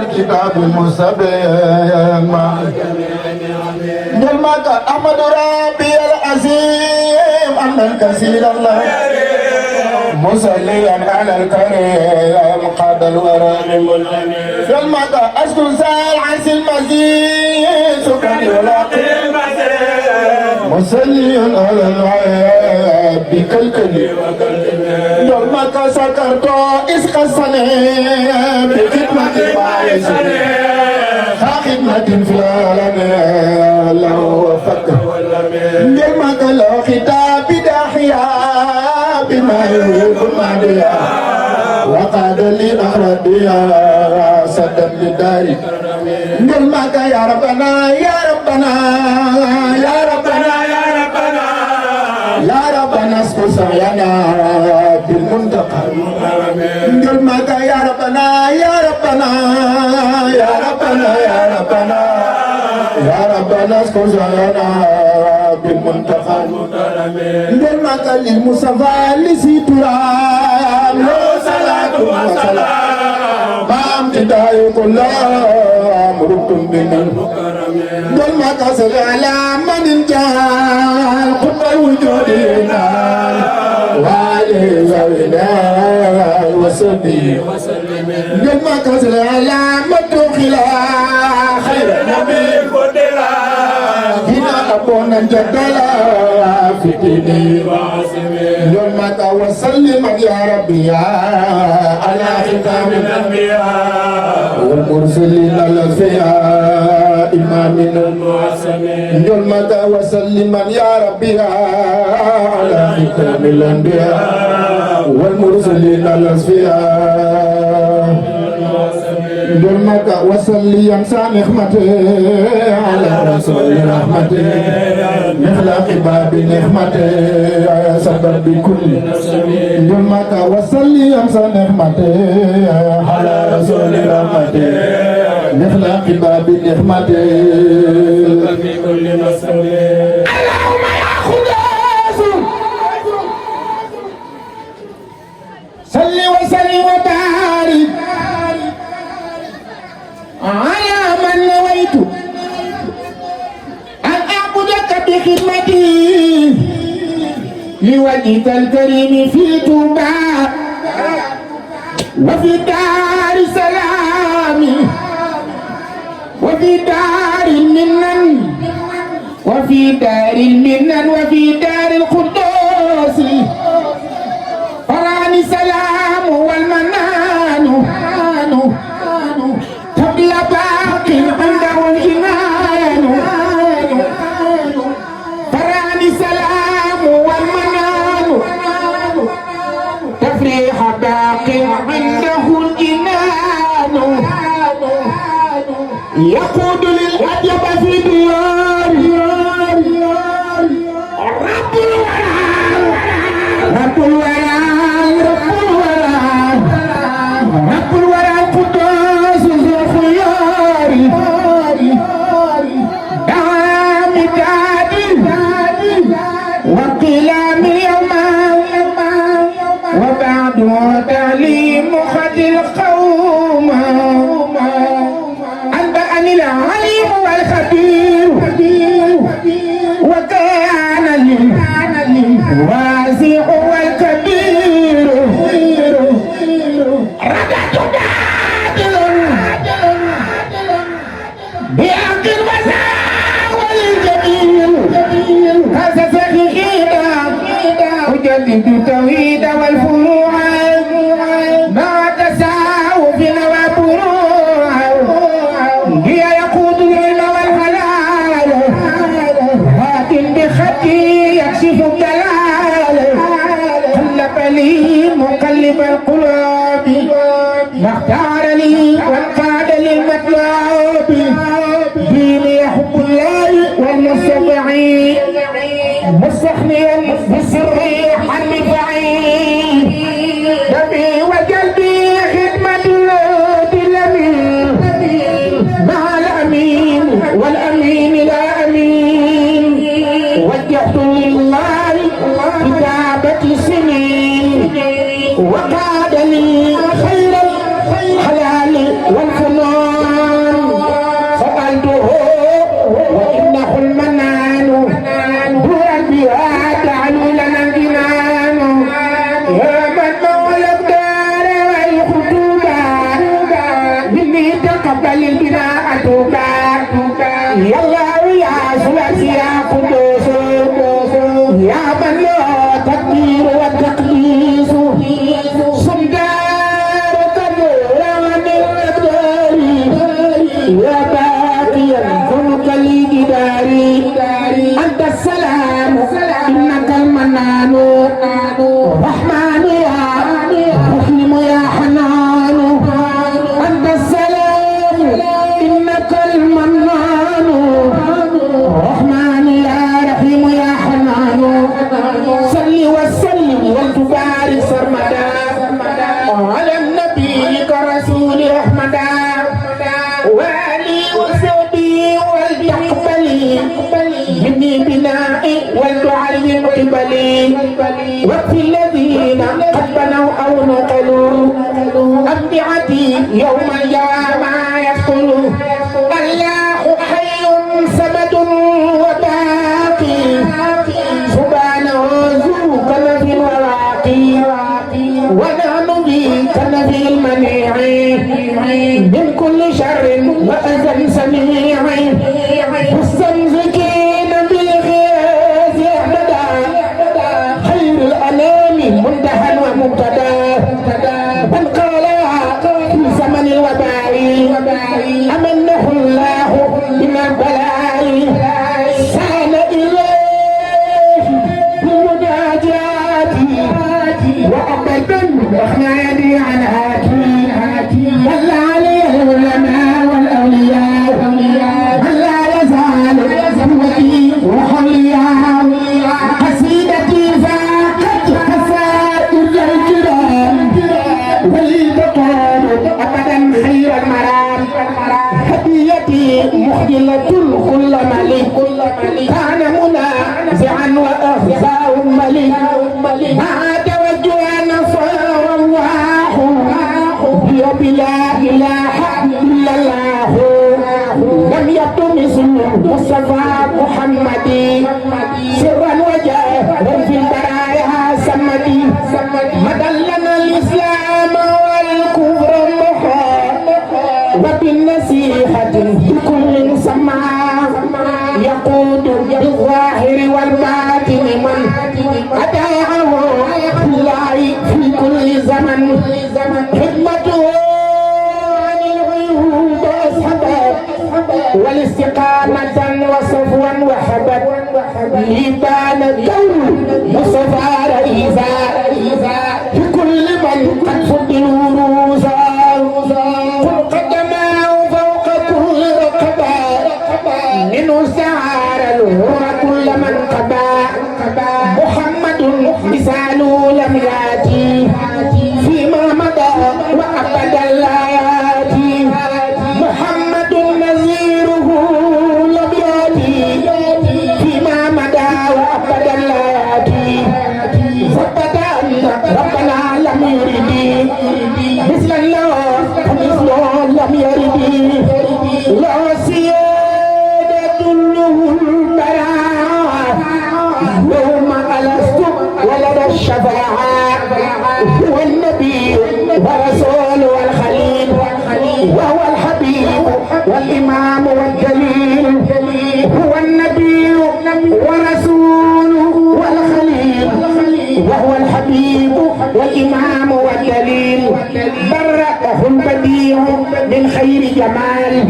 الكتاب المسبح جلمك أحمد ربي العظيم أمنا كثيرا الله مصليا على الكريم قاد الورى جلمك أشكر العز المزيد شكرا يلاقي مصليا على العيب بكالكلي جلمك سكرت إسقصني بخدمة باعثني خدمة في العالم الله وفقه جلمك له خطاب داحيا بما يريد المهدية وقاد لي أخرديا سدا للدار جلمك يا ربنا يا ربنا يا ربنا يا ربنا يا ربنا اسكن سعينا بالمنتقى جلمك يا ربنا يا ربنا يا ربنا يا ربنا يا ربنا اسكن سعينا بالمنتقى جلمك للمصطفى لسيترام له صلاة وسلام بام تداي كل مرتم من المكرم جلمك صل على من انجال قطب الوجود وعلي زوينا وسلم جلمك صل على من دخلا خير نبي قدلا هنا أبونا جدلا في ديني جلمك وسلم يا ربي على ختام الأنبياء والمرسلين الأصفياء إمامنا المعصمين جلمك وسلم يا ربي على ختام الأنبياء والمرسلين الأصفياء جلمك وسلم نعمته على رسول رحمته مخلق باب نعمته سبب بكل جلمك وسلم نعمته على رسول رحمته مخلق باب نعمته بكل نسب اللهم يا خداس صل وسلم وبارك على من نويت أن أعبدك بخدمتي لوجهك الكريم في توبة وفي دار السلام وفي دار النعمة المنن وفي دار المنن وفي دار القدوس فراني سلام والمنان قبل باق عنده الجنان فراني سلام والمنان تفريح باق عنده الجنان يقود للأدب في ديار رب الورى رب الورى القدوس ذو الخيار دعام دادي وقلام يوم وبعد تعليم خد القوم أنبأني العليم والخبير وكان الواسع والكبير رجعت دادل بحق الوسع والجميل هذا سخيدا أجدد التوحيد والفروع مع تساوف وفروع هي يقود العلم والحلال هات بخطي يكشف الدلال قلب لي مقلب القلوب ما اختار لي وانقاد للمطلوب ديني حب الله والمستطيعين مستغنيا بسري حمد بعيد دمي وقلبي خدمة الأمين مع الأمين والأمين لا أمين وجهت لله كتابة سنين وقاد لي خير الحلال والفنون سألته وإنه المنان دورا بها تعلو لنا الجنان يا من مولى الدار والخطوبة مني تقبل البناء توبا يا الله يا ثلاثي يا قدوس يا من له تقدير والتقديس صندار كبير من الأقدار يا باقيا خلق لي جداري أنت السلام إنك المنان رحمن يا مسلم يا حنان أنت السلام إنك المنان رحمن يا رحيم يا حنان صل وسلم وتبارك سرمدا على النبي كرسول رحمدا وآلي وصحبي والتقبلي مني بنائي والدعاء من قبلي وفي الذين قد بنوا أو نقلوا أنبعتي يوم القيامة يدخل الله حي سمد وباقي سبحانه ذو كنف وراقي ونحن به كنف المنيع من كل شر وأذى سميع مستمسكين بالغياث أبدا خير الأنام منتهى ومبتدا من قالها في زمن الوباء أمنه الله من البلاء سال إليه بالمناجات وأبدا وإحنا يدي على هاتي صلى عليه العلماء والأولياء من لا يزال قوتي وحولياء قصيدتي فاقت قصائد الكرام والبطال أبدا خير المرام هديتي مخجلة كل ملك كان منازعا وأخزاء ملك مع توجه نصر الله بلا إله إلا الله لم يكن مثل مصطفى محمد سرا وجاهرا في البرايا سمدي مدى لنا الإسلام والكفر محا وبالنصيحة بكل سماع والاستقامة وصفوا وحبت لبان كون مصطفى رئيسا في كل من قد فضلوا روزا قل قدماه فوق كل رقبة منه سعار الهوى كل من قبا محمد مثاله لم ياتي فيما مضى وأبدا لا ياتي محمد نذيره لم ياتي فيما مضى وأبدا لا ياتي ثبت أن ربنا لم يرد مثل الله فمثله لم يرد لا سيادة له البراء يوم ألست ولد الشفاعة هو النبي ورسول والخليل وهو الحبيب والإمام والجليل هو النبي ورسول والخليل وهو الحبيب والإمام والدليل برأه البديع من خير جمال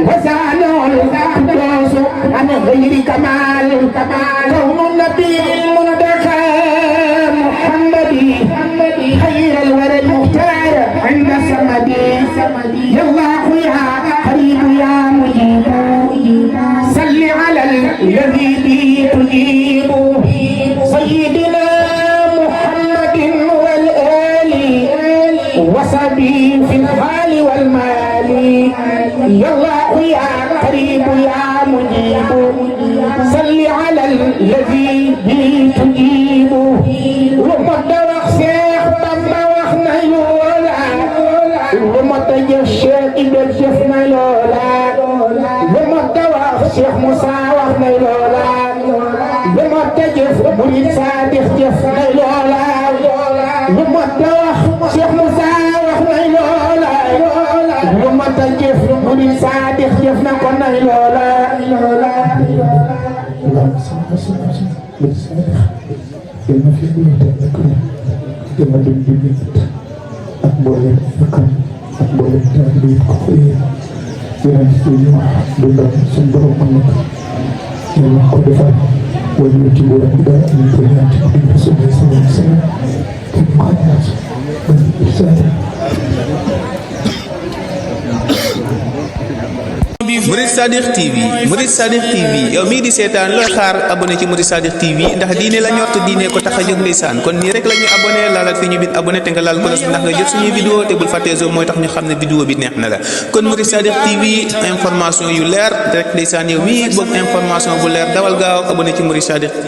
وزانه القدوس عن غير كمال كون النبي المنتقى محمدي خير الورى المختار عند سمدي يا الله يا قريب يا مجيب صل على الذي به تجيب سيدنا محمد والآل وصحبه في الحال والمال يا الله يا قريب يا مجيب صل على الذي به تجيب ومد وخسيخ بابا وخنا يولا ومد جشيخ إبن جفنا يولا ومد وخسيخ موسى وخنا يولا ومد جف مريد صادق جفنا يولا ومد وخسيخ موسى وخنا يولا ومد جف مريد صادق جفنا كنا يولا Ilmu fikih dan ekonomi, ilmu dunia, ak boleh makan, ak boleh jadi kafir, dengan ilmu dalam sumber manusia, ilmu kodifan, wajib jiwa muda mempunyai jiwa sebagai seorang kemukanas dan bisa. Murid Sadiq TV yow mii di seetaan looy xaar abonné ci Murid Sadiq TV ndax diine la ñor te diine ko tax a jóg ndeysaan kon nii rek la ñuy abonné laalal fi ñu bind abonné te nga laal cloche bi ndax nga jot suñuy vidéo te bul fàttee mooy tax ñu xam ne vidéo bi neex na la kon Murid Sadiq TV information yu leer rek ndeysaan yow mii bëgg information bu leer dawal gaaw abonné ci Murid Sadiq TV